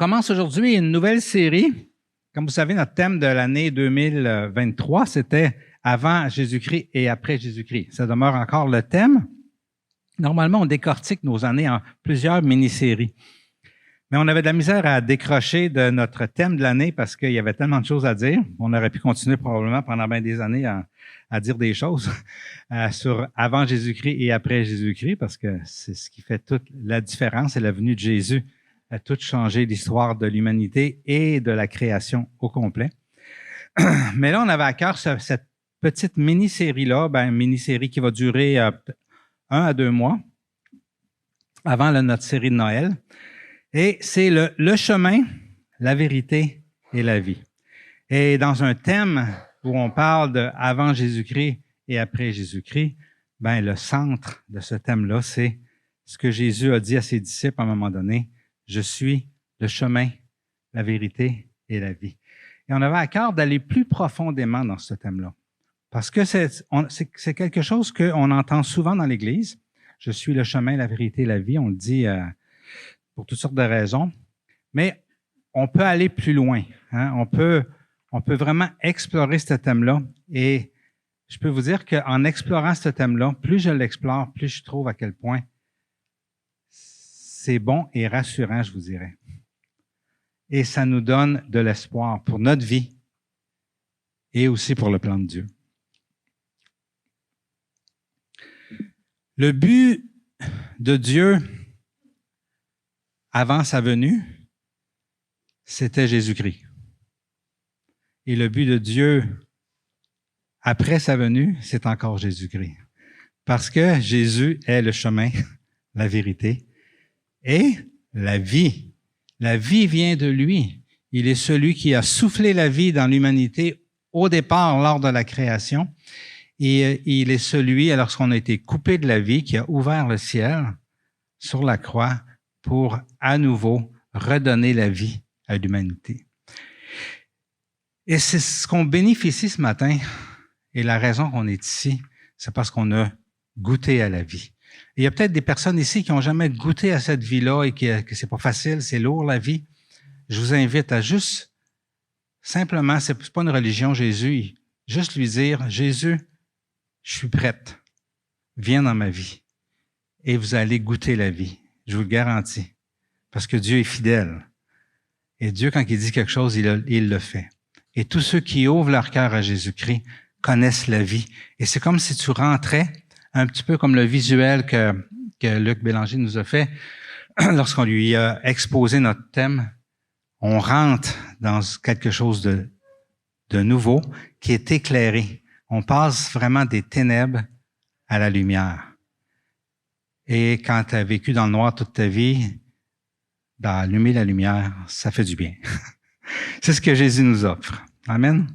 commence aujourd'hui une nouvelle série. Comme vous savez, notre thème de l'année 2023, c'était avant Jésus-Christ et après Jésus-Christ. Ça demeure encore le thème. Normalement, on décortique nos années en plusieurs mini-séries. Mais on avait de la misère à décrocher de notre thème de l'année parce qu'il y avait tellement de choses à dire. On aurait pu continuer probablement pendant bien des années à dire des choses sur avant Jésus-Christ et après Jésus-Christ, parce que c'est ce qui fait toute la différence, c'est la venue de Jésus a tout changé l'histoire de l'humanité et de la création au complet. Mais là, on avait à cœur cette petite mini-série-là, une mini-série qui va durer 1 à 2 mois avant notre série de Noël. Et c'est le chemin, la vérité et la vie. Et dans un thème où on parle de avant Jésus-Christ et après Jésus-Christ, le centre de ce thème-là, c'est ce que Jésus a dit à ses disciples à un moment donné. Je suis le chemin, la vérité et la vie. Et on avait à cœur d'aller plus profondément dans ce thème-là. Parce que c'est quelque chose qu'on entend souvent dans l'Église. Je suis le chemin, la vérité et la vie. On le dit pour toutes sortes de raisons. Mais on peut aller plus loin. Hein? On peut vraiment explorer ce thème-là. Et je peux vous dire qu'en explorant ce thème-là, plus je l'explore, plus je trouve à quel point c'est bon et rassurant, je vous dirais. Et ça nous donne de l'espoir pour notre vie et aussi pour le plan de Dieu. Le but de Dieu avant sa venue, c'était Jésus-Christ. Et le but de Dieu après sa venue, c'est encore Jésus-Christ. Parce que Jésus est le chemin, la vérité et la vie. La vie vient de lui. Il est celui qui a soufflé la vie dans l'humanité au départ lors de la création. Et il est celui, lorsqu'on a été coupé de la vie, qui a ouvert le ciel sur la croix pour à nouveau redonner la vie à l'humanité. Et c'est ce qu'on bénéficie ce matin. Et la raison qu'on est ici, c'est parce qu'on a goûté à la vie. Il y a peut-être des personnes ici qui n'ont jamais goûté à cette vie-là et que c'est pas facile, c'est lourd la vie. Je vous invite à juste, simplement, c'est pas une religion, Jésus, juste lui dire, Jésus, je suis prête, viens dans ma vie et vous allez goûter la vie, je vous le garantis, parce que Dieu est fidèle. Et Dieu, quand il dit quelque chose, il le fait. Et tous ceux qui ouvrent leur cœur à Jésus-Christ connaissent la vie. Et c'est comme si tu rentrais un petit peu comme le visuel que Luc Bélanger nous a fait lorsqu'on lui a exposé notre thème. On rentre dans quelque chose de nouveau qui est éclairé. On passe vraiment des ténèbres à la lumière. Et quand tu as vécu dans le noir toute ta vie, d'allumer la lumière, ça fait du bien. C'est ce que Jésus nous offre. Amen.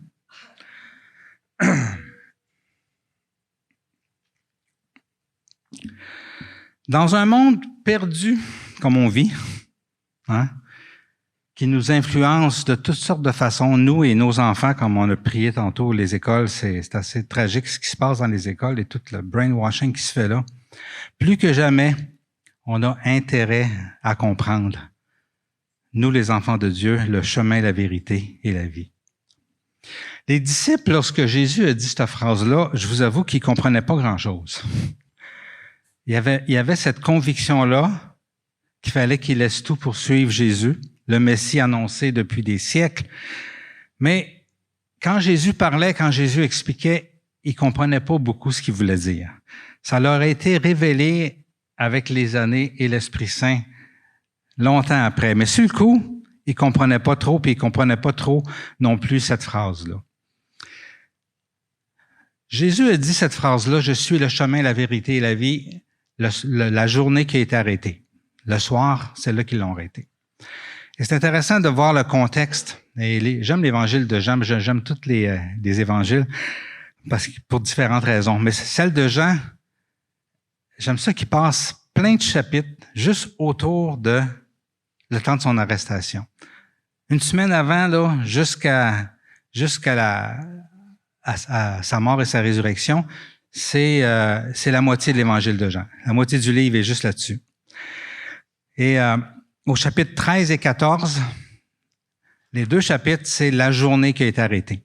Dans un monde perdu, comme on vit, qui nous influence de toutes sortes de façons, nous et nos enfants, comme on a prié tantôt, les écoles, c'est assez tragique ce qui se passe dans les écoles et tout le brainwashing qui se fait là. Plus que jamais, on a intérêt à comprendre, nous les enfants de Dieu, le chemin, la vérité et la vie. Les disciples, lorsque Jésus a dit cette phrase-là, je vous avoue qu'ils comprenaient pas grand-chose. Il y avait cette conviction-là qu'il fallait qu'ils laissent tout pour suivre Jésus, le Messie annoncé depuis des siècles. Mais quand Jésus parlait, quand Jésus expliquait, ils comprenaient pas beaucoup ce qu'il voulait dire. Ça leur a été révélé avec les années et l'Esprit Saint longtemps après. Mais sur le coup, ils comprenaient pas trop, puis ils comprenaient pas trop non plus cette phrase-là. Jésus a dit cette phrase-là, « Je suis le chemin, la vérité et la vie », la journée qui a été arrêtée. Le soir, c'est là qu'ils l'ont arrêté. Et c'est intéressant de voir le contexte. Et j'aime l'évangile de Jean, j'aime tous les évangiles pour différentes raisons. Mais celle de Jean, j'aime ça qu'il passe plein de chapitres juste autour de le temps de son arrestation. Une semaine avant, là, jusqu'à sa mort et sa résurrection, c'est la moitié de l'évangile de Jean. La moitié du livre est juste là-dessus. Et au chapitre 13 et 14, les deux chapitres, c'est la journée qui a été arrêtée.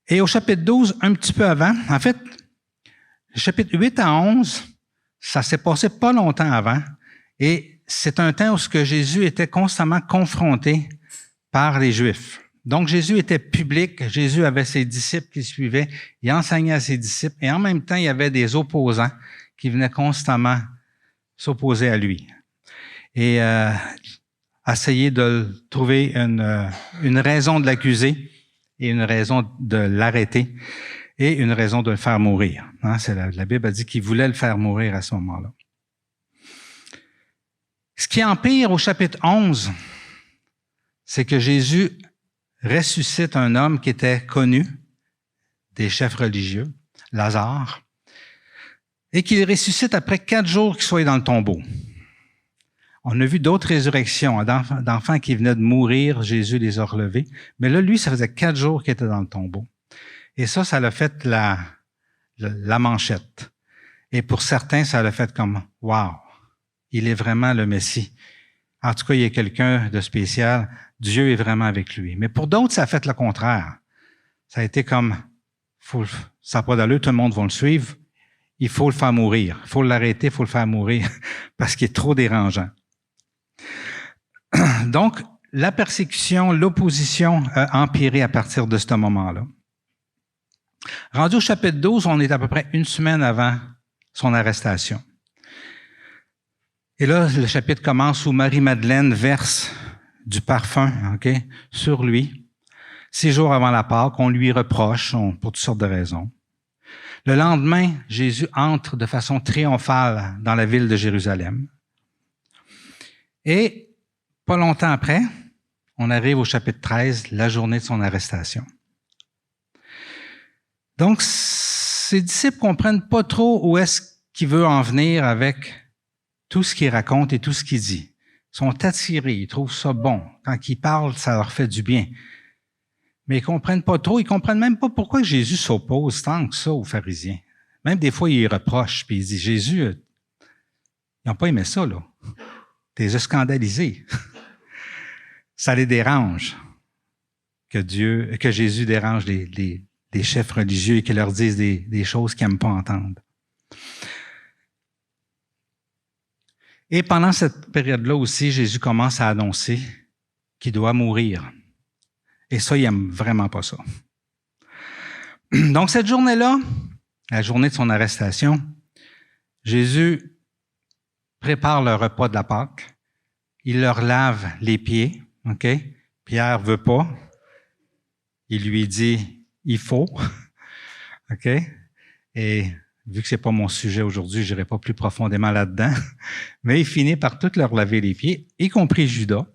Et au chapitre 12, un petit peu avant, en fait, le chapitre 8 à 11, ça s'est passé pas longtemps avant, et c'est un temps où ce que Jésus était constamment confronté par les Juifs. Donc, Jésus était public, Jésus avait ses disciples qui suivaient, il enseignait à ses disciples, et en même temps, il y avait des opposants qui venaient constamment s'opposer à lui. Et essayer de trouver une raison de l'accuser et une raison de l'arrêter et une raison de le faire mourir. Hein, la Bible a dit qu'il voulait le faire mourir à ce moment-là. Ce qui empire au chapitre 11, c'est que Jésus ressuscite un homme qui était connu des chefs religieux, Lazare, et qu'il ressuscite après 4 jours qu'il soit dans le tombeau. On a vu d'autres résurrections d'enfants qui venaient de mourir, Jésus les a relevés, mais là, lui, ça faisait 4 jours qu'il était dans le tombeau. Et ça l'a fait la manchette. Et pour certains, ça l'a fait comme « Wow, il est vraiment le Messie. » En tout cas, il y a quelqu'un de spécial. Dieu est vraiment avec lui. Mais pour d'autres, ça a fait le contraire. Ça a été comme « Ça n'a pas d'allure, tout le monde va le suivre. Il faut le faire mourir. Il faut l'arrêter, il faut le faire mourir parce qu'il est trop dérangeant. » Donc, la persécution, l'opposition a empiré à partir de ce moment-là. Rendu au chapitre 12, on est à peu près 1 semaine avant son arrestation. Et là, le chapitre commence où Marie-Madeleine verse du parfum sur lui. 6 jours avant la Pâque, on lui reproche pour toutes sortes de raisons. Le lendemain, Jésus entre de façon triomphale dans la ville de Jérusalem. Et pas longtemps après, on arrive au chapitre 13, la journée de son arrestation. Donc, ses disciples comprennent pas trop où est-ce qu'il veut en venir avec tout ce qu'il raconte et tout ce qu'il dit. Ils sont attirés, ils trouvent ça bon. Quand ils parlent, ça leur fait du bien. Mais ils comprennent pas trop, ils comprennent même pas pourquoi Jésus s'oppose tant que ça aux pharisiens. Même des fois, ils reprochent, puis ils disent, Jésus, ils n'ont pas aimé ça, là. T'es scandalisé. Ça les dérange que Jésus dérange les chefs religieux et qu'ils leur disent des choses qu'ils n'aiment pas entendre. Et pendant cette période-là aussi, Jésus commence à annoncer qu'il doit mourir. Et ça, il n'aime vraiment pas ça. Donc, cette journée-là, la journée de son arrestation, Jésus prépare le repas de la Pâque. Il leur lave les pieds. OK? Pierre veut pas. Il lui dit, il faut. OK? Et vu que c'est pas mon sujet aujourd'hui, je n'irai pas plus profondément là-dedans. Mais il finit par tout leur laver les pieds, y compris Judas.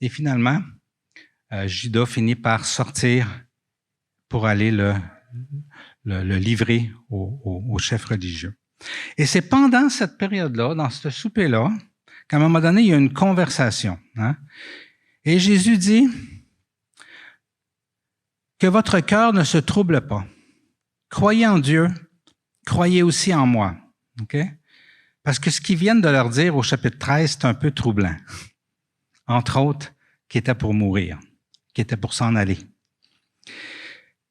Et finalement, Judas finit par sortir pour aller le livrer au chef religieux. Et c'est pendant cette période-là, dans ce souper-là, qu'à un moment donné, il y a une conversation. Hein? Et Jésus dit que votre cœur ne se trouble pas. Croyez en Dieu, croyez aussi en moi. Okay? Parce que ce qu'ils viennent de leur dire au chapitre 13, c'est un peu troublant. Entre autres, qui était pour mourir, qui était pour s'en aller.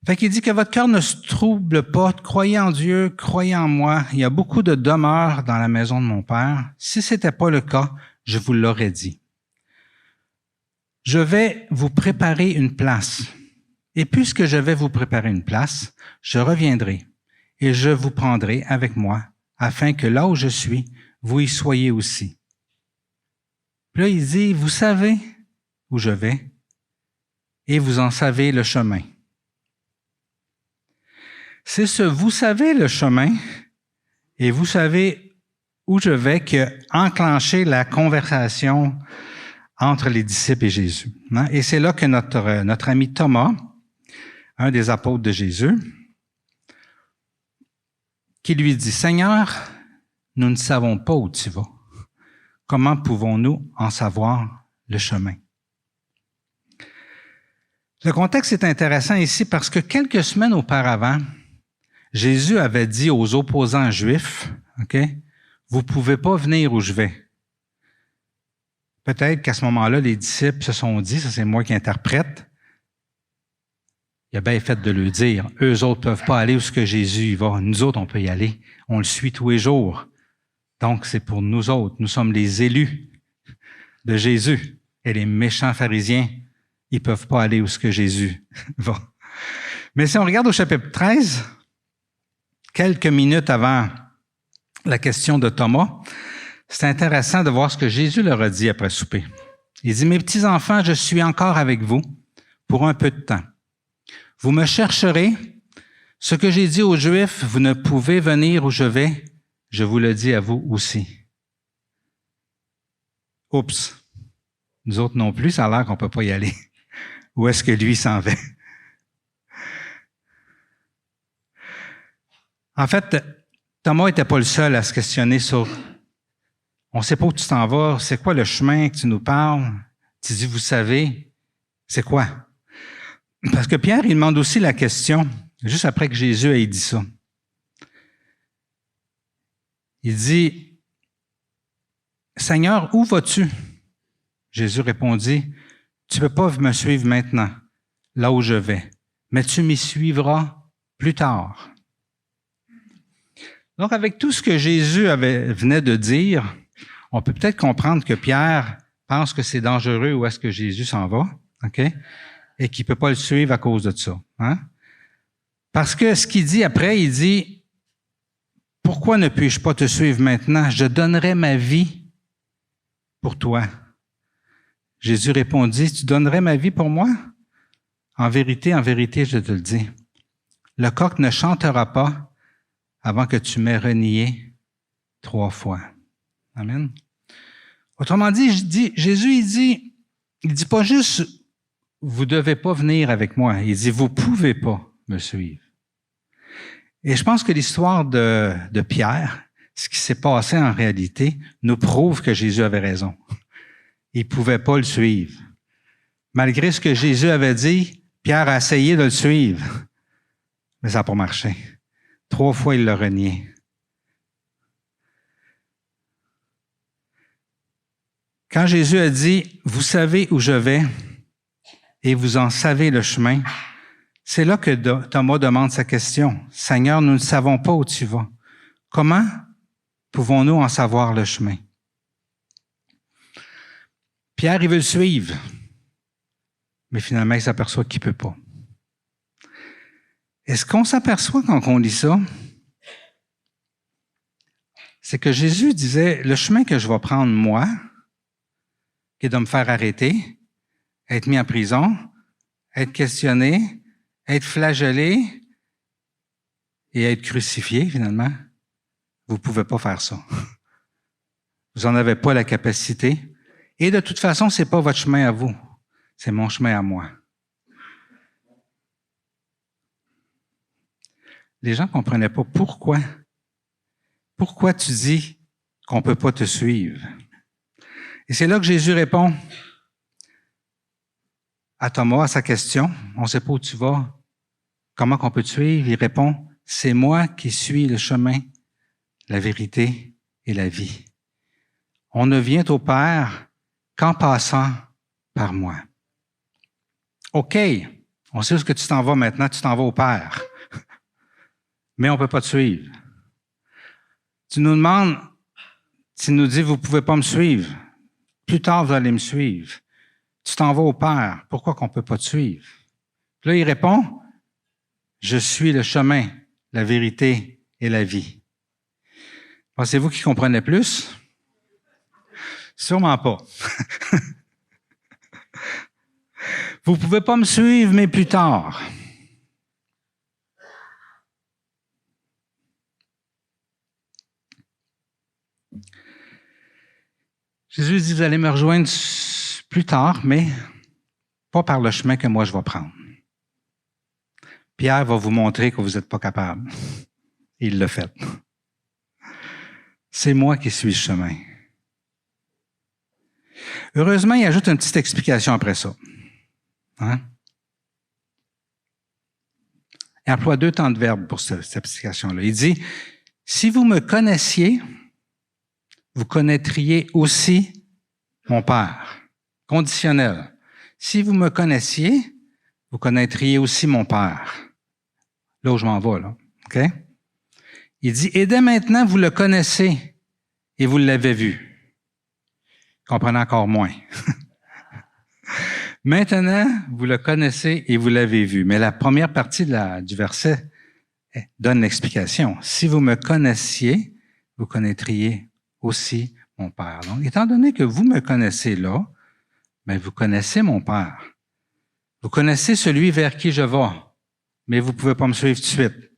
Fait qu'il dit que votre cœur ne se trouble pas, croyez en Dieu, croyez en moi. Il y a beaucoup de demeures dans la maison de mon Père. Si c'était pas le cas, je vous l'aurais dit. Je vais vous préparer une place. Et puisque je vais vous préparer une place, je reviendrai et je vous prendrai avec moi, afin que là où je suis, vous y soyez aussi. Puis là, il dit, vous savez où je vais et vous en savez le chemin. C'est ce « vous savez le chemin » et « vous savez où je vais » qui a enclenché la conversation entre les disciples et Jésus. Et c'est là que notre ami Thomas, un des apôtres de Jésus, qui lui dit « Seigneur, nous ne savons pas où tu vas. Comment pouvons-nous en savoir le chemin? » Le contexte est intéressant ici parce que quelques semaines auparavant, Jésus avait dit aux opposants juifs, « vous ne pouvez pas venir où je vais. Peut-être qu'à ce moment-là, les disciples se sont dit, ça c'est moi qui interprète, il a bien fait de le dire, eux autres ne peuvent pas aller où ce que Jésus y va. Nous autres, on peut y aller. On le suit tous les jours. Donc, c'est pour nous autres. Nous sommes les élus de Jésus. Et les méchants pharisiens, ils ne peuvent pas aller où ce que Jésus va. Mais si on regarde au chapitre 13, quelques minutes avant la question de Thomas, c'est intéressant de voir ce que Jésus leur a dit après souper. Il dit, « Mes petits-enfants, je suis encore avec vous pour un peu de temps. Vous me chercherez. Ce que j'ai dit aux Juifs, vous ne pouvez venir où je vais, je vous le dis à vous aussi. » Oups. Nous autres non plus, ça a l'air qu'on ne peut pas y aller. Où est-ce que lui s'en va? En fait, Thomas n'était pas le seul à se questionner sur « On ne sait pas où tu t'en vas, c'est quoi le chemin que tu nous parles? » Tu dis « Vous savez, c'est quoi? » Parce que Pierre, il demande aussi la question, juste après que Jésus ait dit ça. Il dit, « Seigneur, où vas-tu? » Jésus répondit, « Tu ne peux pas me suivre maintenant, là où je vais, mais tu m'y suivras plus tard. » Donc, avec tout ce que Jésus venait de dire, on peut peut-être comprendre que Pierre pense que c'est dangereux où est-ce que Jésus s'en va, OK? Et qu'il ne peut pas le suivre à cause de ça. Hein? Parce que ce qu'il dit après, il dit, « Pourquoi ne puis-je pas te suivre maintenant? Je donnerai ma vie pour toi. » Jésus répondit, « Tu donnerais ma vie pour moi? En vérité, je te le dis. Le coq ne chantera pas avant que tu m'aies renié 3 fois. » Amen. Autrement dit, Jésus, il dit pas juste, vous devez pas venir avec moi. Il dit, vous pouvez pas me suivre. Et je pense que l'histoire de Pierre, ce qui s'est passé en réalité, nous prouve que Jésus avait raison. Il pouvait pas le suivre. Malgré ce que Jésus avait dit, Pierre a essayé de le suivre. Mais ça n'a pas marché. 3 fois, il l'a renié. Quand Jésus a dit, « Vous savez où je vais et vous en savez le chemin », c'est là que Thomas demande sa question. « Seigneur, nous ne savons pas où tu vas. Comment pouvons-nous en savoir le chemin? » Pierre, il veut le suivre, mais finalement, il s'aperçoit qu'il ne peut pas. Et ce qu'on s'aperçoit quand on lit ça, c'est que Jésus disait, « Le chemin que je vais prendre, moi, qui est de me faire arrêter, être mis en prison, être questionné, être flagellé et être crucifié, finalement, vous ne pouvez pas faire ça. Vous n'en avez pas la capacité. Et de toute façon, ce n'est pas votre chemin à vous, c'est mon chemin à moi. » Les gens ne comprenaient pas pourquoi. Pourquoi tu dis qu'on ne peut pas te suivre? Et c'est là que Jésus répond à Thomas, à sa question. On ne sait pas où tu vas. Comment qu'on peut te suivre? Il répond, c'est moi qui suis le chemin, la vérité et la vie. On ne vient au Père qu'en passant par moi. OK, on sait où est-ce que tu t'en vas maintenant, tu t'en vas au Père. Mais on ne peut pas te suivre. Tu nous demandes, tu nous dis, vous ne pouvez pas me suivre. Plus tard, vous allez me suivre. Tu t'en vas au Père. Pourquoi qu'on ne peut pas te suivre? Puis là, il répond, je suis le chemin, la vérité et la vie. Pensez-vous qu'il comprenait plus? Sûrement pas. Vous ne pouvez pas me suivre, mais plus tard. Jésus dit, vous allez me rejoindre plus tard, mais pas par le chemin que moi je vais prendre. Pierre va vous montrer que vous n'êtes pas capable. Il l'a fait. C'est moi qui suis le chemin. Heureusement, il ajoute une petite explication après ça. Hein? Il emploie 2 temps de verbe pour cette explication-là. Il dit, si vous me connaissiez, vous connaîtriez aussi mon Père. Conditionnel. Si vous me connaissiez, vous connaîtriez aussi mon Père. Là où je m'en vais, là. OK? Il dit, et dès maintenant, vous le connaissez et vous l'avez vu. Comprenez encore moins. Maintenant, vous le connaissez et vous l'avez vu. Mais la première partie du verset donne l'explication. Si vous me connaissiez, vous connaîtriez aussi mon Père. Donc, étant donné que vous me connaissez là, mais vous connaissez mon Père. Vous connaissez celui vers qui je vais, mais vous ne pouvez pas me suivre tout de suite.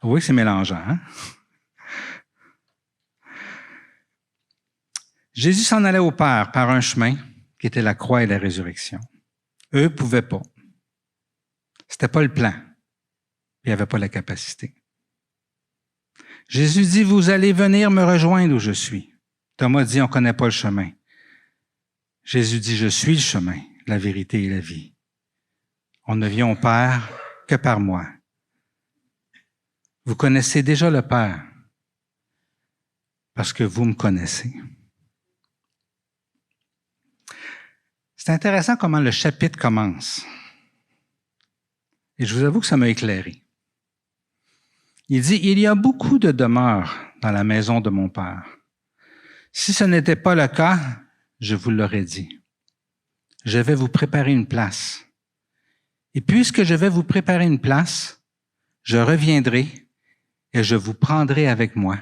Vous voyez que c'est mélangeant, hein? Jésus s'en allait au Père par un chemin qui était la croix et la résurrection. Eux ne pouvaient pas. C'était pas le plan. Il n'y avait pas la capacité. Jésus dit, vous allez venir me rejoindre où je suis. Thomas dit, on ne connaît pas le chemin. Jésus dit, je suis le chemin, la vérité et la vie. On ne vient au Père que par moi. Vous connaissez déjà le Père parce que vous me connaissez. C'est intéressant comment le chapitre commence. Et je vous avoue que ça m'a éclairé. Il dit, il y a beaucoup de demeures dans la maison de mon Père. Si ce n'était pas le cas, je vous l'aurais dit. Je vais vous préparer une place. Et puisque je vais vous préparer une place, je reviendrai et je vous prendrai avec moi,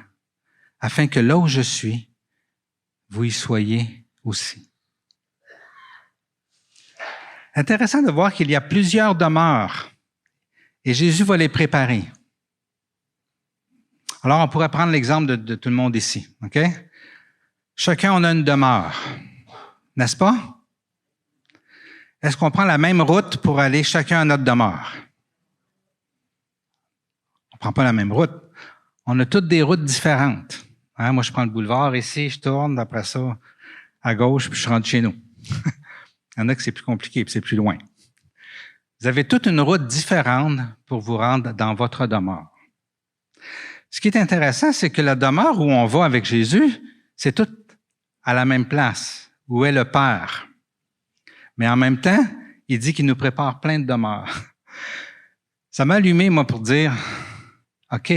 afin que là où je suis, vous y soyez aussi. Intéressant de voir qu'il y a plusieurs demeures et Jésus va les préparer. Alors, on pourrait prendre l'exemple de tout le monde ici, OK? Chacun, on a une demeure, n'est-ce pas? Est-ce qu'on prend la même route pour aller chacun à notre demeure? On ne prend pas la même route. On a toutes des routes différentes. Hein? Moi, je prends le boulevard ici, je tourne, après ça, à gauche, puis je rentre chez nous. Il y en a que c'est plus compliqué, puis c'est plus loin. Vous avez toute une route différente pour vous rendre dans votre demeure. Ce qui est intéressant, c'est que la demeure où on va avec Jésus, c'est tout à la même place, où est le Père. Mais en même temps, il dit qu'il nous prépare plein de demeures. Ça m'a allumé, moi, pour dire, OK,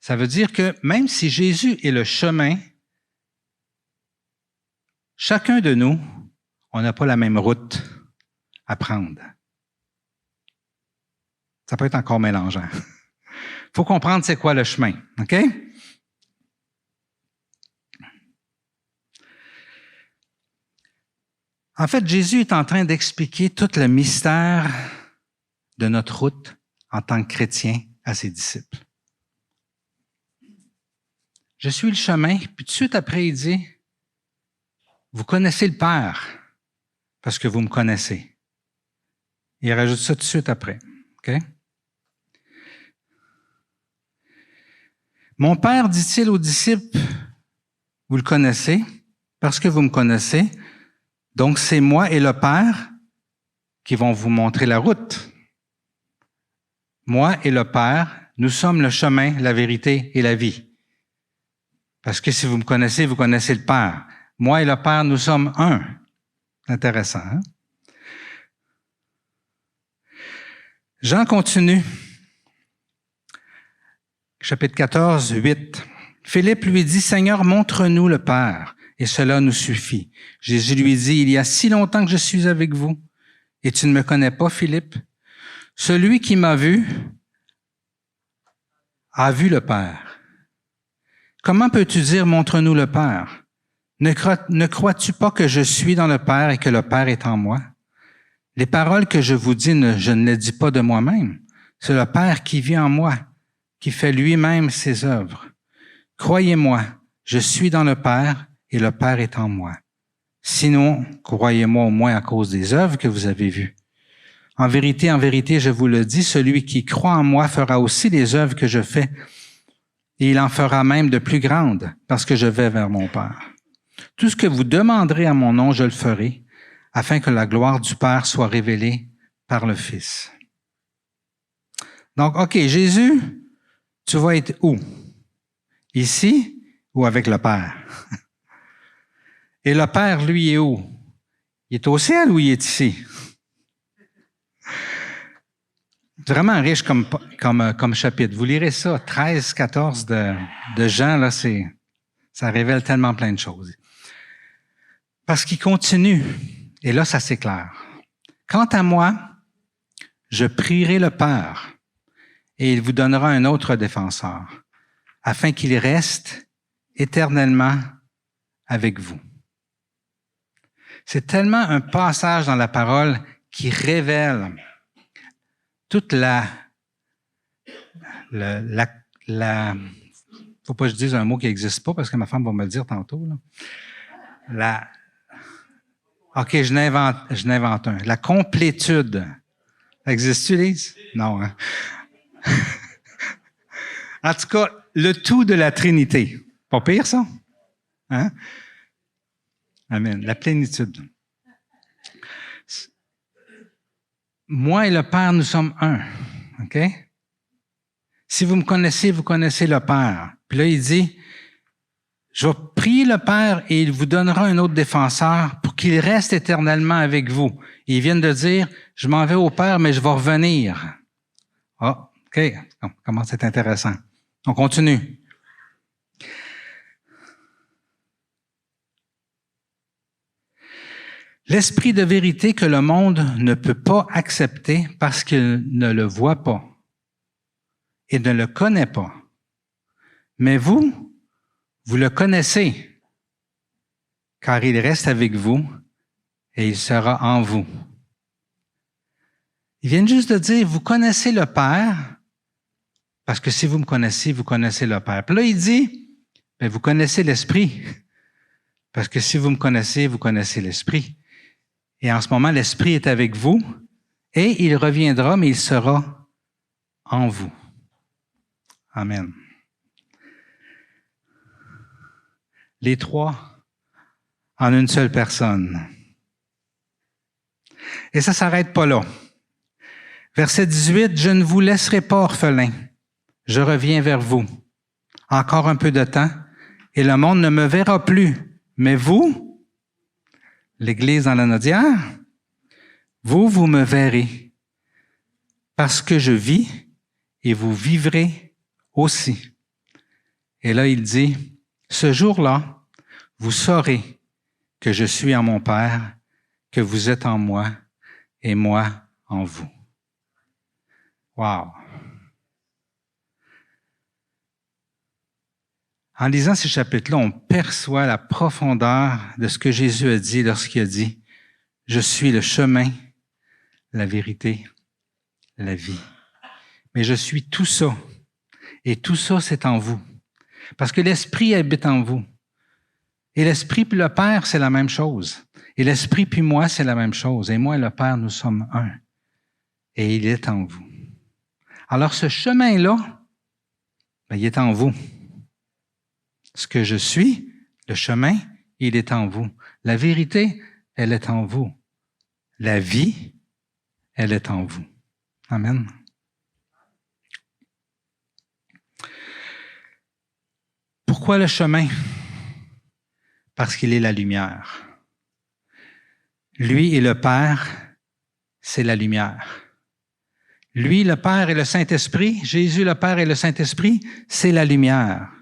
ça veut dire que même si Jésus est le chemin, chacun de nous, on n'a pas la même route à prendre. Ça peut être encore mélangeant. Il faut comprendre c'est quoi le chemin, OK? En fait, Jésus est en train d'expliquer tout le mystère de notre route en tant que chrétien à ses disciples. Je suis le chemin, puis tout de suite après, il dit, vous connaissez le Père parce que vous me connaissez. Il rajoute ça tout de suite après, OK? Mon Père, dit-il aux disciples, vous le connaissez parce que vous me connaissez. Donc, c'est moi et le Père qui vont vous montrer la route. Moi et le Père, nous sommes le chemin, la vérité et la vie. Parce que si vous me connaissez, vous connaissez le Père. Moi et le Père, nous sommes un. Intéressant, hein? Jean continue. Chapitre 14, 8. Philippe lui dit, Seigneur, montre-nous le Père, et cela nous suffit. Jésus lui dit, il y a si longtemps que je suis avec vous, et tu ne me connais pas, Philippe? Celui qui m'a vu a vu le Père. Comment peux-tu dire, montre-nous le Père? Ne crois-tu pas que je suis dans le Père et que le Père est en moi? Les paroles que je vous dis, je ne les dis pas de moi-même. C'est le Père qui vit en moi, qui fait lui-même ses œuvres. Croyez-moi, je suis dans le Père et le Père est en moi. Sinon, croyez-moi au moins à cause des œuvres que vous avez vues. En vérité, je vous le dis, celui qui croit en moi fera aussi les œuvres que je fais, et il en fera même de plus grandes, parce que je vais vers mon Père. Tout ce que vous demanderez à mon nom, je le ferai, afin que la gloire du Père soit révélée par le Fils. Donc, OK, Jésus, tu vas être où? Ici ou avec le Père? Et le Père, lui, est où? Il est au ciel ou il est ici? Vraiment riche comme chapitre. Vous lirez ça, 13, 14 de Jean, là, ça révèle tellement plein de choses. Parce qu'il continue, et là, ça s'éclaire. Quant à moi, je prierai le Père, et il vous donnera un autre défenseur, afin qu'il reste éternellement avec vous. C'est tellement un passage dans la parole qui révèle toute faut pas que je dise un mot qui n'existe pas parce que ma femme va me le dire tantôt. Là. OK, je n'invente un. La complétude. Existe-tu, Lise? Non, hein? En tout cas, le tout de la Trinité. Pas pire, ça? Hein? Amen. La plénitude. Moi et le Père, nous sommes un. OK? Si vous me connaissez, vous connaissez le Père. Puis là, il dit, je vais prier le Père et il vous donnera un autre défenseur pour qu'il reste éternellement avec vous. Et ils viennent de dire, je m'en vais au Père, mais je vais revenir. Ah, OK. Comment c'est intéressant. On continue. L'esprit de vérité que le monde ne peut pas accepter parce qu'il ne le voit pas et ne le connaît pas. Mais vous, vous le connaissez, car il reste avec vous et il sera en vous. Ils viennent juste de dire, vous connaissez le Père, parce que si vous me connaissez, vous connaissez le Père. Puis là, il dit, bien, vous connaissez l'Esprit, parce que si vous me connaissez, vous connaissez l'Esprit. Et en ce moment, l'Esprit est avec vous, et il reviendra, mais il sera en vous. Amen. Les trois en une seule personne. Et ça ne s'arrête pas là. Verset 18, « Je ne vous laisserai pas orphelin. Je reviens vers vous. Encore un peu de temps, et le monde ne me verra plus. Mais vous, l'Église dans la Naudière, vous me verrez. Parce que je vis, et vous vivrez aussi. » Et là, il dit, « Ce jour-là, vous saurez que je suis en mon Père, que vous êtes en moi, et moi en vous. » Wow! En lisant ces chapitres-là, on perçoit la profondeur de ce que Jésus a dit lorsqu'il a dit « Je suis le chemin, la vérité, la vie. » Mais je suis tout ça. Et tout ça, c'est en vous. Parce que l'Esprit habite en vous. Et l'Esprit puis le Père, c'est la même chose. Et l'Esprit puis moi, c'est la même chose. Et moi et le Père, nous sommes un. Et il est en vous. Alors ce chemin-là, ben, il est en vous. Ce que je suis, le chemin, il est en vous. La vérité, elle est en vous. La vie, elle est en vous. Amen. Pourquoi le chemin? Parce qu'il est la lumière. Lui et le Père, c'est la lumière. Lui, le Père et le Saint-Esprit, Jésus, le Père et le Saint-Esprit, c'est la lumière.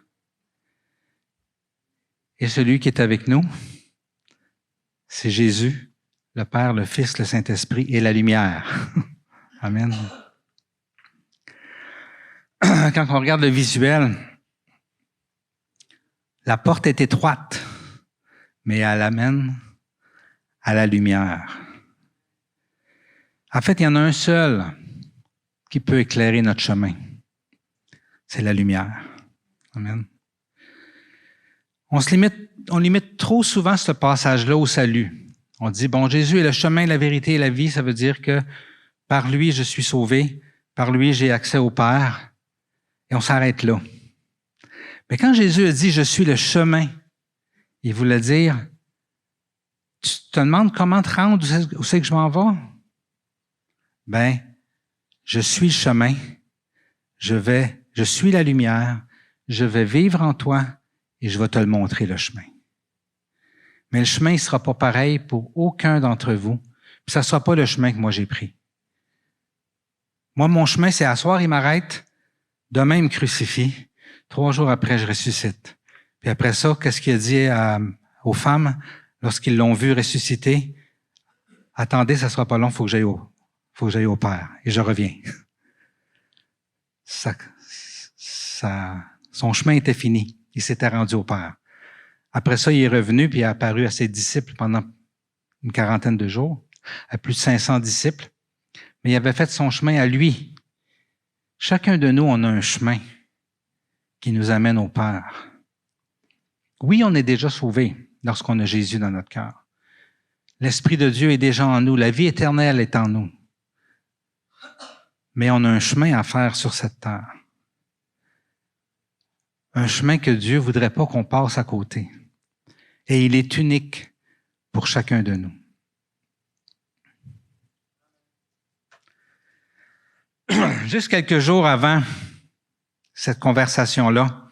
Et celui qui est avec nous, c'est Jésus, le Père, le Fils, le Saint-Esprit et la lumière. Amen. Quand on regarde le visuel, la porte est étroite, mais elle amène à la lumière. En fait, il y en a un seul qui peut éclairer notre chemin. C'est la lumière. Amen. On limite trop souvent ce passage-là au salut. On dit, bon, Jésus est le chemin, la vérité et la vie. Ça veut dire que par lui, je suis sauvé. Par lui, j'ai accès au Père. Et on s'arrête là. Mais quand Jésus a dit, je suis le chemin, il voulait dire, tu te demandes comment te rendre, où c'est que je m'en vais? Ben, je suis le chemin, je suis la lumière, je vais vivre en toi et je vais te le montrer, le chemin. Mais le chemin ne sera pas pareil pour aucun d'entre vous. Puis ça ne sera pas le chemin que moi j'ai pris. Moi, mon chemin, c'est à soir, il m'arrête. Demain, il me crucifie. 3 jours après, je ressuscite. Puis après ça, qu'est-ce qu'il a dit aux femmes lorsqu'ils l'ont vu ressusciter? Attendez, ça ne sera pas long, faut que j'aille au Père. Et je reviens. Son chemin était fini. Il s'était rendu au Père. Après ça, il est revenu puis il a apparu à ses disciples pendant une 40aine de jours, à plus de 500 disciples. Mais il avait fait son chemin à lui. Chacun de nous, on a un chemin qui nous amène au Père. Oui, on est déjà sauvés lorsqu'on a Jésus dans notre cœur. L'Esprit de Dieu est déjà en nous. La vie éternelle est en nous. Mais on a un chemin à faire sur cette terre. Un chemin que Dieu voudrait pas qu'on passe à côté. Et il est unique pour chacun de nous. Juste quelques jours avant cette conversation-là,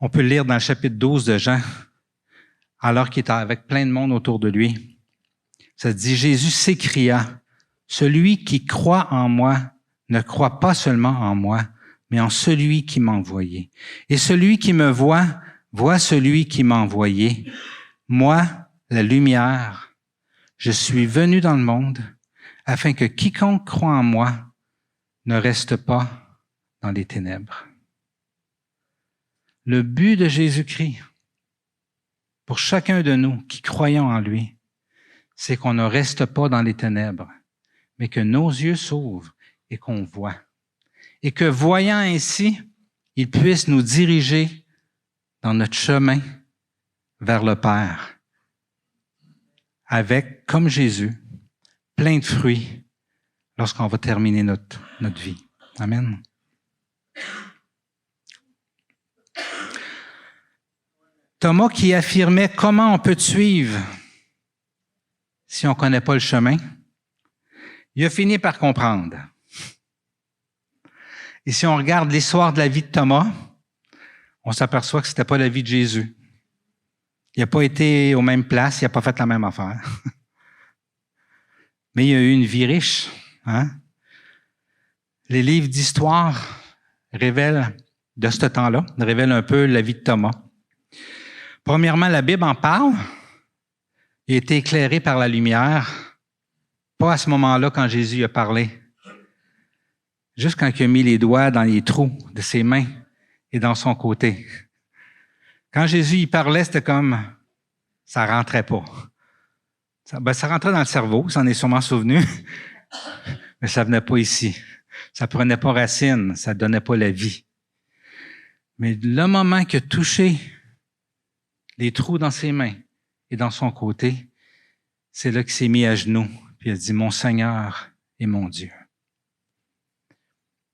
on peut le lire dans le chapitre 12 de Jean, alors qu'il était avec plein de monde autour de lui. Ça dit, Jésus s'écria, « Celui qui croit en moi ne croit pas seulement en moi, mais en celui qui m'a envoyé. Et celui qui me voit, voit celui qui m'a envoyé. Moi, la lumière, je suis venu dans le monde, afin que quiconque croit en moi ne reste pas dans les ténèbres. » Le but de Jésus-Christ, pour chacun de nous qui croyons en lui, c'est qu'on ne reste pas dans les ténèbres, mais que nos yeux s'ouvrent et qu'on voit. Et que voyant ainsi, il puisse nous diriger dans notre chemin vers le Père, avec, comme Jésus, plein de fruits lorsqu'on va terminer notre vie. Amen. Thomas qui affirmait comment on peut te suivre si on ne connaît pas le chemin, il a fini par comprendre. Et si on regarde l'histoire de la vie de Thomas, on s'aperçoit que ce n'était pas la vie de Jésus. Il n'a pas été aux mêmes places, il n'a pas fait la même affaire. Mais il a eu une vie riche. Hein? Les livres d'histoire révèlent, de ce temps-là, révèlent un peu la vie de Thomas. Premièrement, la Bible en parle. Il a été éclairé par la lumière. Pas à ce moment-là quand Jésus a parlé. Juste quand il a mis les doigts dans les trous de ses mains et dans son côté. Quand Jésus y parlait, c'était comme, ça rentrait pas. Ça rentrait dans le cerveau, ça en est sûrement souvenu, mais ça venait pas ici. Ça prenait pas racine, ça donnait pas la vie. Mais le moment qu'il a touché les trous dans ses mains et dans son côté, c'est là qu'il s'est mis à genoux, puis il a dit, « Mon Seigneur et mon Dieu. »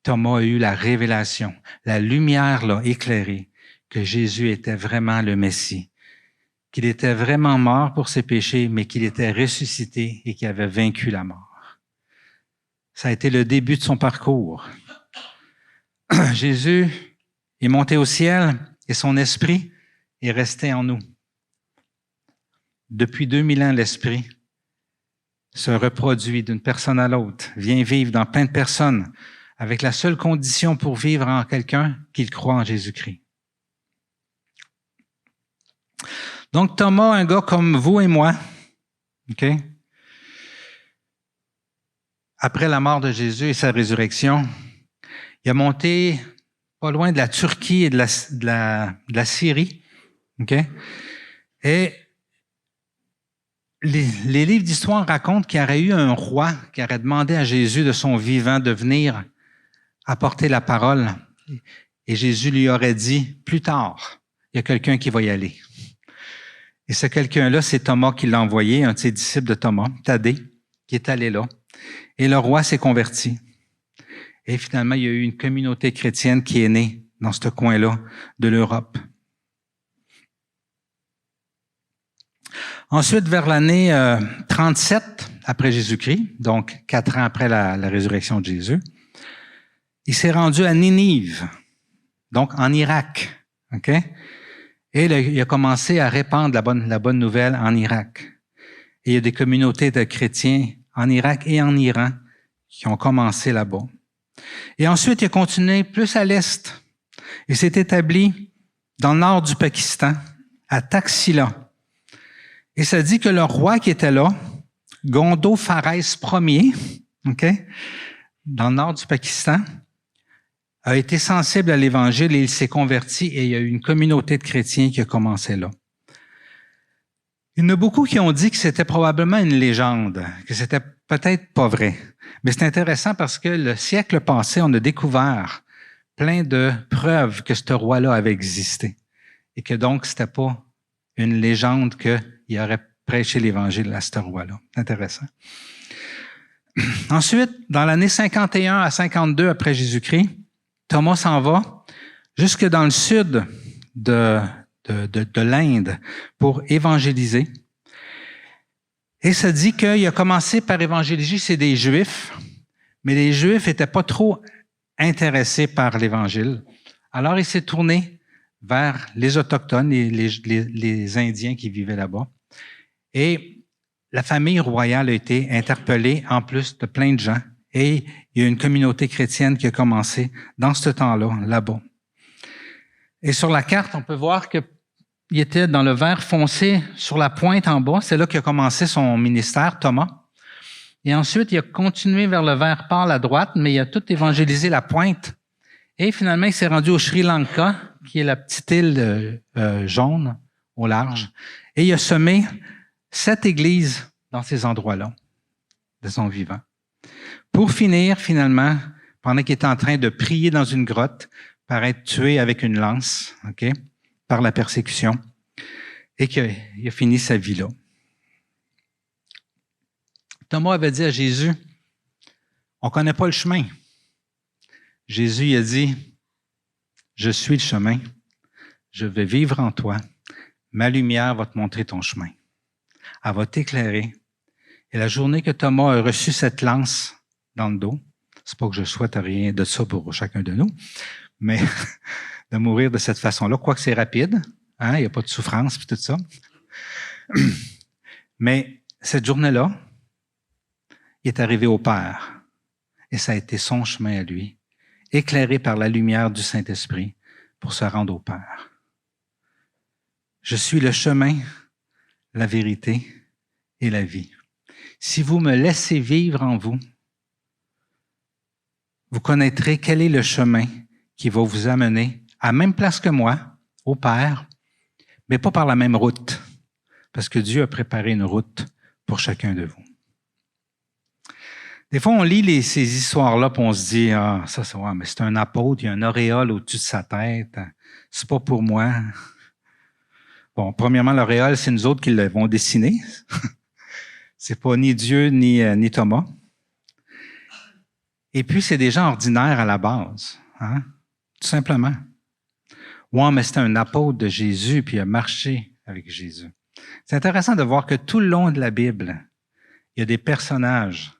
Thomas a eu la révélation, la lumière l'a éclairé, que Jésus était vraiment le Messie, qu'il était vraiment mort pour ses péchés, mais qu'il était ressuscité et qu'il avait vaincu la mort. Ça a été le début de son parcours. Jésus est monté au ciel et son esprit est resté en nous. Depuis 2000 ans, l'esprit se reproduit d'une personne à l'autre, vient vivre dans plein de personnes, avec la seule condition pour vivre en quelqu'un qu'il croit en Jésus-Christ. Donc, Thomas, un gars comme vous et moi, OK? Après la mort de Jésus et sa résurrection, il a monté pas loin de la Turquie et de la Syrie, OK? Et les livres d'histoire racontent qu'il y aurait eu un roi qui aurait demandé à Jésus de son vivant de venir apporter la parole. Et Jésus lui aurait dit, plus tard, il y a quelqu'un qui va y aller. Et ce quelqu'un-là, c'est Thomas qui l'a envoyé, un de ses disciples de Thomas, Thaddée, qui est allé là. Et le roi s'est converti. Et finalement, il y a eu une communauté chrétienne qui est née dans ce coin-là de l'Europe. Ensuite, vers l'année 37 après Jésus-Christ, donc 4 ans après la résurrection de Jésus, il s'est rendu à Ninive, donc en Irak. OK? Et il a commencé à répandre la bonne nouvelle en Irak. Et il y a des communautés de chrétiens en Irak et en Iran qui ont commencé là-bas. Et ensuite, il a continué plus à l'est. Il s'est établi dans le nord du Pakistan, à Taxila. Et ça dit que le roi qui était là, Gondo Farès Ier, OK, dans le nord du Pakistan, a été sensible à l'Évangile et il s'est converti et il y a eu une communauté de chrétiens qui a commencé là. Il y en a beaucoup qui ont dit que c'était probablement une légende, que c'était peut-être pas vrai. Mais c'est intéressant parce que le siècle passé, on a découvert plein de preuves que ce roi-là avait existé. Et que donc, c'était pas une légende qu'il aurait prêché l'Évangile à ce roi-là. C'est intéressant. Ensuite, dans l'année 51 à 52 après Jésus-Christ, Thomas s'en va jusque dans le sud de l'Inde pour évangéliser. Et ça dit qu'il a commencé par évangéliser, c'est des Juifs, mais les Juifs n'étaient pas trop intéressés par l'Évangile. Alors, il s'est tourné vers les Autochtones, les Indiens qui vivaient là-bas. Et la famille royale a été interpellée, en plus de plein de gens. Et il y a une communauté chrétienne qui a commencé dans ce temps-là, là-bas. Et sur la carte, on peut voir qu'il était dans le vert foncé sur la pointe en bas. C'est là qu'a commencé son ministère, Thomas. Et ensuite, il a continué vers le vert pâle à droite, mais il a tout évangélisé la pointe. Et finalement, il s'est rendu au Sri Lanka, qui est la petite île jaune au large. Et il a semé 7 églises dans ces endroits-là de son vivant. Pour finir, finalement, pendant qu'il était en train de prier dans une grotte, par être tué avec une lance, OK, par la persécution, et qu'il a fini sa vie là. Thomas avait dit à Jésus, on ne connaît pas le chemin. Jésus il a dit, je suis le chemin, je vais vivre en toi, ma lumière va te montrer ton chemin. Elle va t'éclairer. Et la journée que Thomas a reçu cette lance dans le dos, c'est pas que je souhaite rien de ça pour chacun de nous, mais de mourir de cette façon-là, quoique c'est rapide, hein, il n'y a pas de souffrance et tout ça. Mais cette journée-là, il est arrivé au Père et ça a été son chemin à lui, éclairé par la lumière du Saint-Esprit pour se rendre au Père. Je suis le chemin, la vérité et la vie. Si vous me laissez vivre en vous, vous connaîtrez quel est le chemin qui va vous amener à la même place que moi, au Père, mais pas par la même route, parce que Dieu a préparé une route pour chacun de vous. Des fois, on lit ces histoires-là, puis on se dit, ah, ça, c'est ouais, mais c'est un apôtre, il y a un auréole au-dessus de sa tête, c'est pas pour moi. Bon, premièrement, l'auréole, c'est nous autres qui l'avons dessiné. C'est pas ni Dieu ni Thomas. Et puis, c'est des gens ordinaires à la base, hein? Tout simplement. Ouais, mais c'était un apôtre de Jésus, puis il a marché avec Jésus. C'est intéressant de voir que tout le long de la Bible, il y a des personnages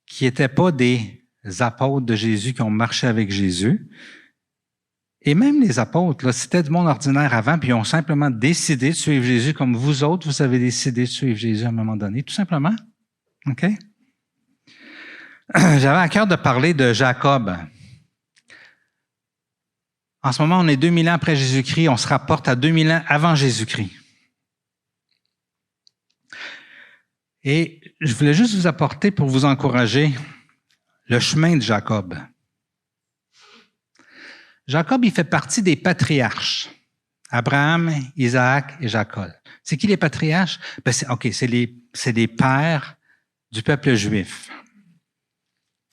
qui n'étaient pas des apôtres de Jésus qui ont marché avec Jésus. Et même les apôtres, là, c'était du monde ordinaire avant, puis ils ont simplement décidé de suivre Jésus comme vous autres, vous avez décidé de suivre Jésus à un moment donné, tout simplement. OK? J'avais à cœur de parler de Jacob. En ce moment, on est 2000 ans après Jésus-Christ, on se rapporte à 2000 ans avant Jésus-Christ. Et je voulais juste vous apporter pour vous encourager le chemin de Jacob. Jacob, il fait partie des patriarches. Abraham, Isaac et Jacob. C'est qui les patriarches? Ben c'est les pères du peuple juif.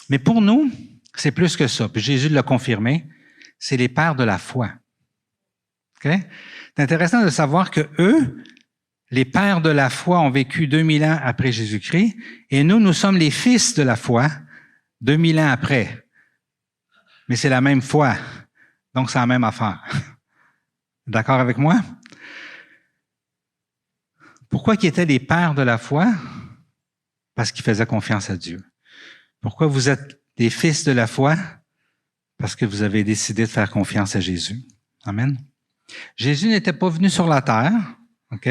Mais pour nous, c'est plus que ça. Puis Jésus l'a confirmé. C'est les pères de la foi. Okay? C'est intéressant de savoir que eux, les pères de la foi, ont vécu 2000 ans après Jésus-Christ, et nous sommes les fils de la foi 2000 ans après. Mais c'est la même foi. Donc, c'est la même affaire. D'accord avec moi? Pourquoi qu'ils étaient les pères de la foi? Parce qu'ils faisaient confiance à Dieu. Pourquoi vous êtes des fils de la foi? Parce que vous avez décidé de faire confiance à Jésus. Amen. Jésus n'était pas venu sur la terre, OK?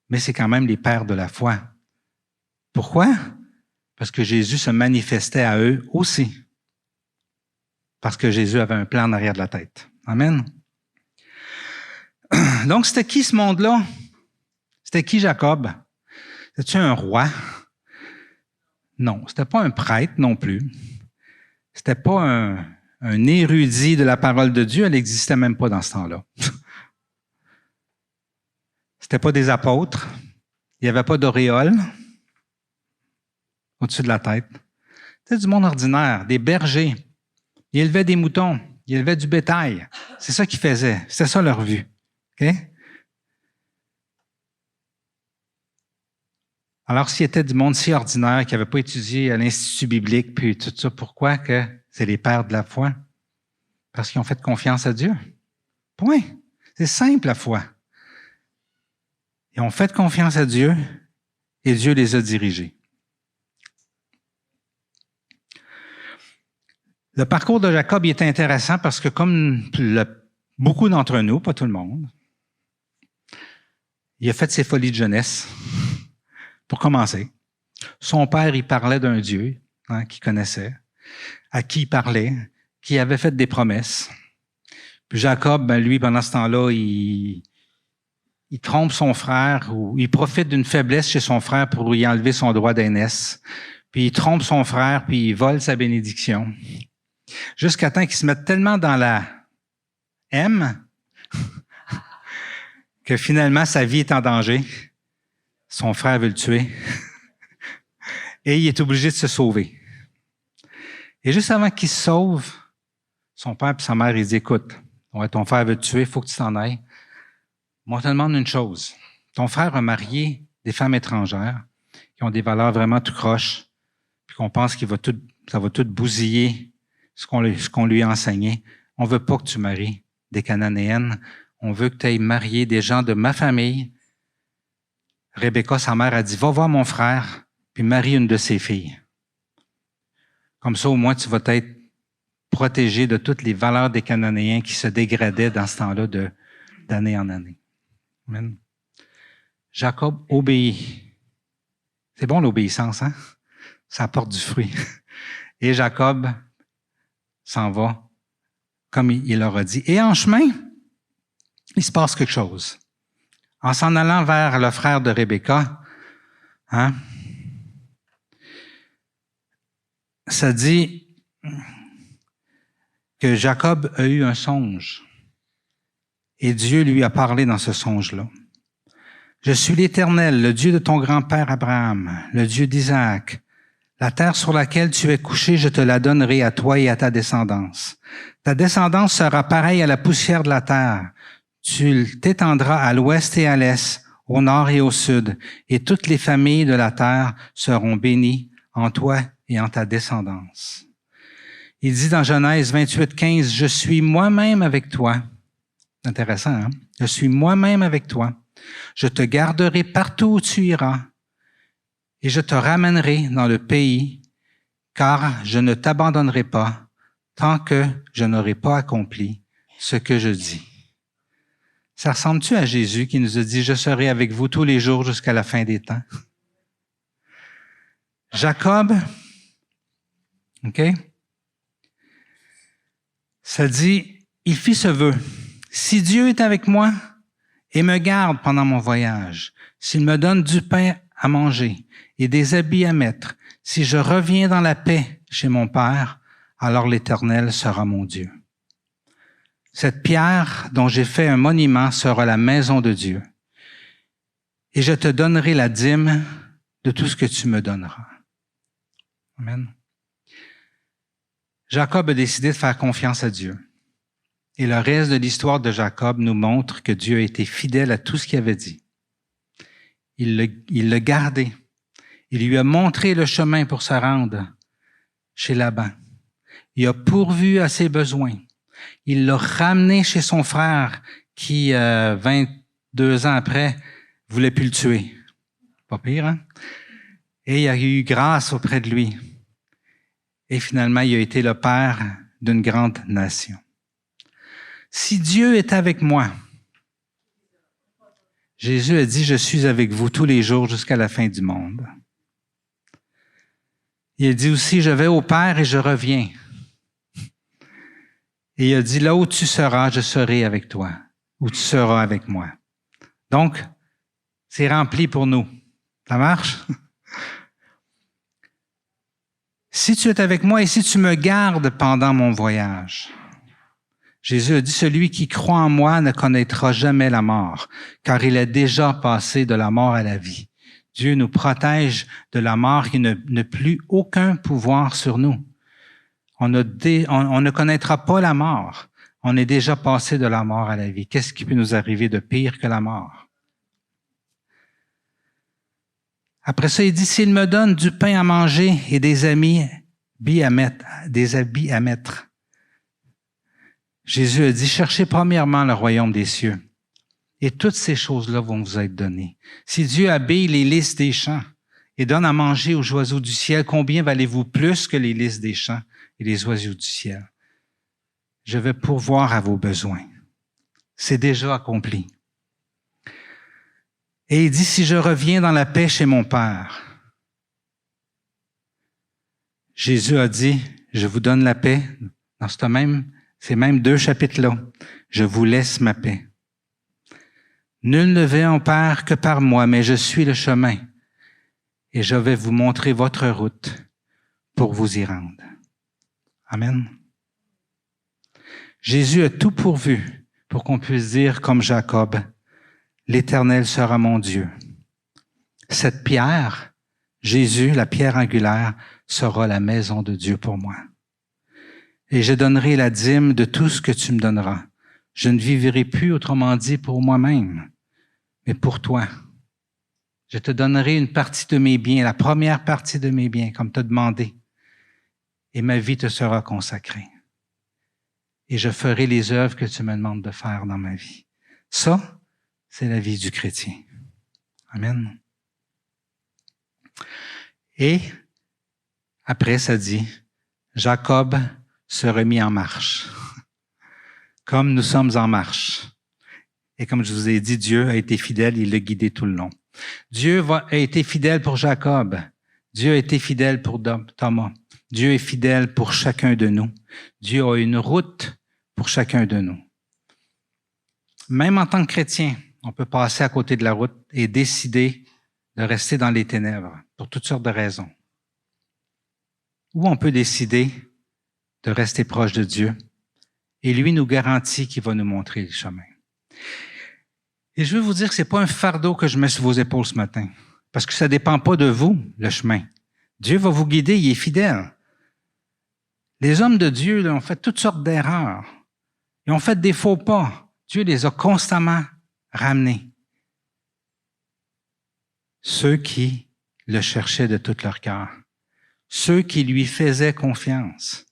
Mais c'est quand même les pères de la foi. Pourquoi? Parce que Jésus se manifestait à eux aussi. Parce que Jésus avait un plan en arrière de la tête. Amen. Donc, c'était qui ce monde-là? C'était qui Jacob? C'était-tu un roi? Non. C'était pas un prêtre non plus. C'était pas un érudit de la parole de Dieu. Elle n'existait même pas dans ce temps-là. C'était pas des apôtres. Il n'y avait pas d'auréole au-dessus de la tête. C'était du monde ordinaire, des bergers. Ils élevaient des moutons, ils élevaient du bétail. C'est ça qu'ils faisaient. C'était ça leur vue. OK? Alors, s'il était du monde si ordinaire qui n'avait pas étudié à l'Institut biblique, puis tout ça, pourquoi que c'est les pères de la foi? Parce qu'ils ont fait confiance à Dieu. Point. C'est simple, la foi. Ils ont fait confiance à Dieu et Dieu les a dirigés. Le parcours de Jacob il est intéressant parce que comme beaucoup d'entre nous, pas tout le monde, il a fait ses folies de jeunesse. Pour commencer, son père, il parlait d'un Dieu qu'il connaissait, à qui il parlait, qui avait fait des promesses. Puis Jacob, lui, pendant ce temps-là, il trompe son frère ou il profite d'une faiblesse chez son frère pour lui enlever son droit d'aînesse. Puis il trompe son frère, puis il vole sa bénédiction. Jusqu'à temps qu'il se mette tellement dans la M que finalement sa vie est en danger. Son frère veut le tuer. Et il est obligé de se sauver. Et juste avant qu'il se sauve, son père et sa mère, ils disent, écoute, ouais, ton frère veut te tuer, il faut que tu t'en ailles. Moi, je te demande une chose. Ton frère a marié des femmes étrangères qui ont des valeurs vraiment tout croche, puis qu'on pense ça va tout bousiller ce qu'on lui a enseigné. On veut pas que tu maries des Cananéennes. On veut que tu ailles marier des gens de ma famille. Rebecca, sa mère, a dit, va voir mon frère, puis marie une de ses filles. Comme ça, au moins, tu vas être protégé de toutes les valeurs des Cananéens qui se dégradaient dans ce temps-là d'année en année. Amen. Jacob obéit. C'est bon l'obéissance, hein? Ça apporte du fruit. Et Jacob s'en va comme il leur a dit. Et en chemin, il se passe quelque chose. En s'en allant vers le frère de Rebecca, ça dit que Jacob a eu un songe. Et Dieu lui a parlé dans ce songe-là. Je suis l'Éternel, le Dieu de ton grand-père Abraham, le Dieu d'Isaac. La terre sur laquelle tu es couché, je te la donnerai à toi et à ta descendance. Ta descendance sera pareille à la poussière de la terre. Tu t'étendras à l'ouest et à l'est, au nord et au sud, et toutes les familles de la terre seront bénies en toi et en ta descendance. Il dit dans Genèse 28:15, je suis moi-même avec toi. Intéressant, hein? Je suis moi-même avec toi. Je te garderai partout où tu iras et je te ramènerai dans le pays, car je ne t'abandonnerai pas tant que je n'aurai pas accompli ce que je dis. Ça ressemble-tu à Jésus qui nous a dit, je serai avec vous tous les jours jusqu'à la fin des temps? Jacob, OK? Ça dit, il fit ce vœu. Si Dieu est avec moi et me garde pendant mon voyage, s'il me donne du pain à manger et des habits à mettre, si je reviens dans la paix chez mon Père, alors l'Éternel sera mon Dieu. Cette pierre dont j'ai fait un monument sera la maison de Dieu. Et je te donnerai la dîme de tout ce que tu me donneras. Amen. Jacob a décidé de faire confiance à Dieu. Et le reste de l'histoire de Jacob nous montre que Dieu a été fidèle à tout ce qu'il avait dit. Il l'a gardé. Il lui a montré le chemin pour se rendre chez Laban. Il a pourvu à ses besoins. Il l'a ramené chez son frère qui, 22 ans après, voulait plus le tuer. Pas pire, hein? Et il a eu grâce auprès de lui. Et finalement, il a été le père d'une grande nation. Si Dieu est avec moi, Jésus a dit, je suis avec vous tous les jours jusqu'à la fin du monde. Il a dit aussi, je vais au Père et je reviens. Et il a dit, là où tu seras, je serai avec toi, où tu seras avec moi. Donc, c'est rempli pour nous. Ça marche? Si tu es avec moi et si tu me gardes pendant mon voyage, Jésus a dit, celui qui croit en moi ne connaîtra jamais la mort, car il est déjà passé de la mort à la vie. Dieu nous protège de la mort qui n'a plus aucun pouvoir sur nous. On ne connaîtra pas la mort. On est déjà passé de la mort à la vie. Qu'est-ce qui peut nous arriver de pire que la mort? Après ça, il dit, s'il me donne du pain à manger et des habits à mettre. Jésus a dit, cherchez premièrement le royaume des cieux. Et toutes ces choses-là vont vous être données. Si Dieu habille les lys des champs et donne à manger aux oiseaux du ciel, combien valez-vous plus que les lys des champs et les oiseaux du ciel? Je vais pourvoir à vos besoins. C'est déjà accompli. Et il dit, si je reviens dans la paix chez mon Père, Jésus a dit, je vous donne la paix. Dans ces mêmes 2 chapitres-là, je vous laisse ma paix. Nul ne vient au Père que par moi, mais je suis le chemin, et je vais vous montrer votre route pour vous y rendre. Amen. Jésus a tout pourvu pour qu'on puisse dire comme Jacob, l'Éternel sera mon Dieu. Cette pierre, Jésus, la pierre angulaire, sera la maison de Dieu pour moi. Et je donnerai la dîme de tout ce que tu me donneras. Je ne vivrai plus, autrement dit, pour moi-même, mais pour toi. Je te donnerai une partie de mes biens, la première partie de mes biens, comme tu as demandé. Et ma vie te sera consacrée. Et je ferai les œuvres que tu me demandes de faire dans ma vie. Ça, c'est la vie du chrétien. Amen. Et après, ça dit, Jacob se remit en marche, comme nous sommes en marche. Et comme je vous ai dit, Dieu a été fidèle, il l'a guidé tout le long. Dieu a été fidèle pour Jacob. Dieu a été fidèle pour Thomas. Dieu est fidèle pour chacun de nous. Dieu a une route pour chacun de nous. Même en tant que chrétien, on peut passer à côté de la route et décider de rester dans les ténèbres pour toutes sortes de raisons. Ou on peut décider de rester proche de Dieu et lui nous garantit qu'il va nous montrer le chemin. Et je veux vous dire que c'est pas un fardeau que je mets sur vos épaules ce matin, parce que ça dépend pas de vous, le chemin. Dieu va vous guider, il est fidèle. Les hommes de Dieu là, ont fait toutes sortes d'erreurs. Ils ont fait des faux pas. Dieu les a constamment ramenés. Ceux qui le cherchaient de tout leur cœur. Ceux qui lui faisaient confiance.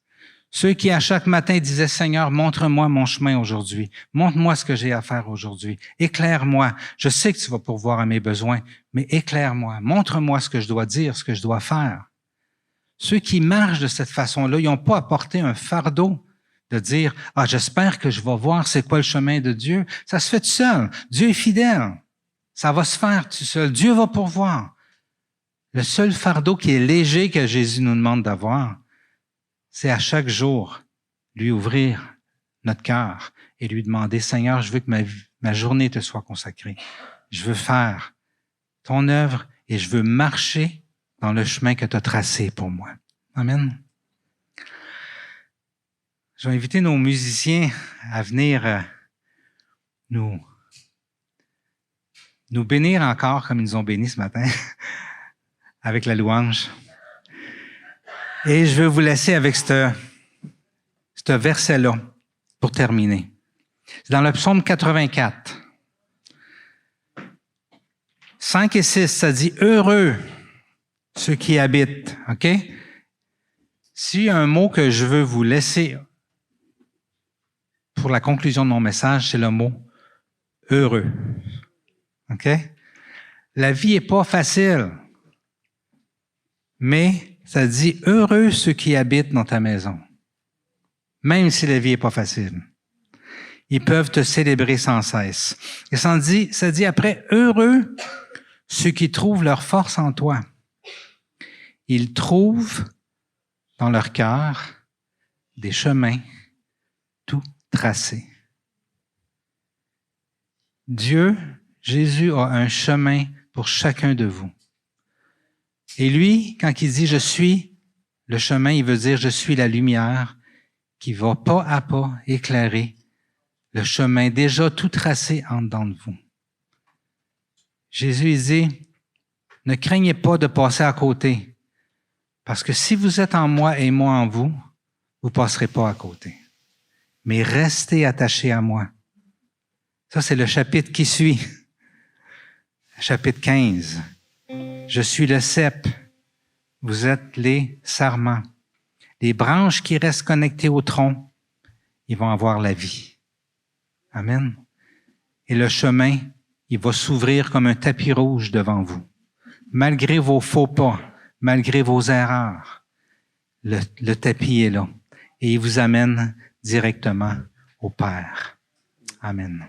Ceux qui, à chaque matin, disaient, Seigneur, montre-moi mon chemin aujourd'hui. Montre-moi ce que j'ai à faire aujourd'hui. Éclaire-moi. Je sais que tu vas pourvoir à mes besoins, mais éclaire-moi. Montre-moi ce que je dois dire, ce que je dois faire. Ceux qui marchent de cette façon-là, ils n'ont pas apporté un fardeau de dire, ah, j'espère que je vais voir c'est quoi le chemin de Dieu. Ça se fait tout seul. Dieu est fidèle. Ça va se faire tout seul. Dieu va pourvoir. Le seul fardeau qui est léger que Jésus nous demande d'avoir, c'est à chaque jour lui ouvrir notre cœur et lui demander, Seigneur, je veux que ma journée te soit consacrée. Je veux faire ton œuvre et je veux marcher dans le chemin que tu as tracé pour moi. Amen. Je vais inviter nos musiciens à venir nous bénir encore comme ils nous ont bénis ce matin avec la louange. Et je vais vous laisser avec ce verset-là pour terminer. C'est dans le psaume 84. 5 et 6, ça dit « Heureux ceux qui habitent ». OK? S'il y a un mot que je veux vous laisser pour la conclusion de mon message, c'est le mot « heureux ». OK? La vie n'est pas facile, mais ça dit « Heureux ceux qui habitent dans ta maison », même si la vie n'est pas facile. Ils peuvent te célébrer sans cesse. Et ça dit après, heureux ceux qui trouvent leur force en toi. Ils trouvent dans leur cœur des chemins tout tracés. Dieu, Jésus a un chemin pour chacun de vous. Et lui, quand il dit « je suis le chemin », il veut dire « je suis la lumière » qui va pas à pas éclairer le chemin déjà tout tracé en dedans de vous. Jésus il dit « ne craignez pas de passer à côté, parce que si vous êtes en moi et moi en vous, vous ne passerez pas à côté. Mais restez attachés à moi. » Ça, c'est le chapitre qui suit. Chapitre 15. Je suis le cep, vous êtes les sarments. Les branches qui restent connectées au tronc, ils vont avoir la vie. Amen. Et le chemin, il va s'ouvrir comme un tapis rouge devant vous. Malgré vos faux pas, malgré vos erreurs, le tapis est là. Et il vous amène directement au Père. Amen.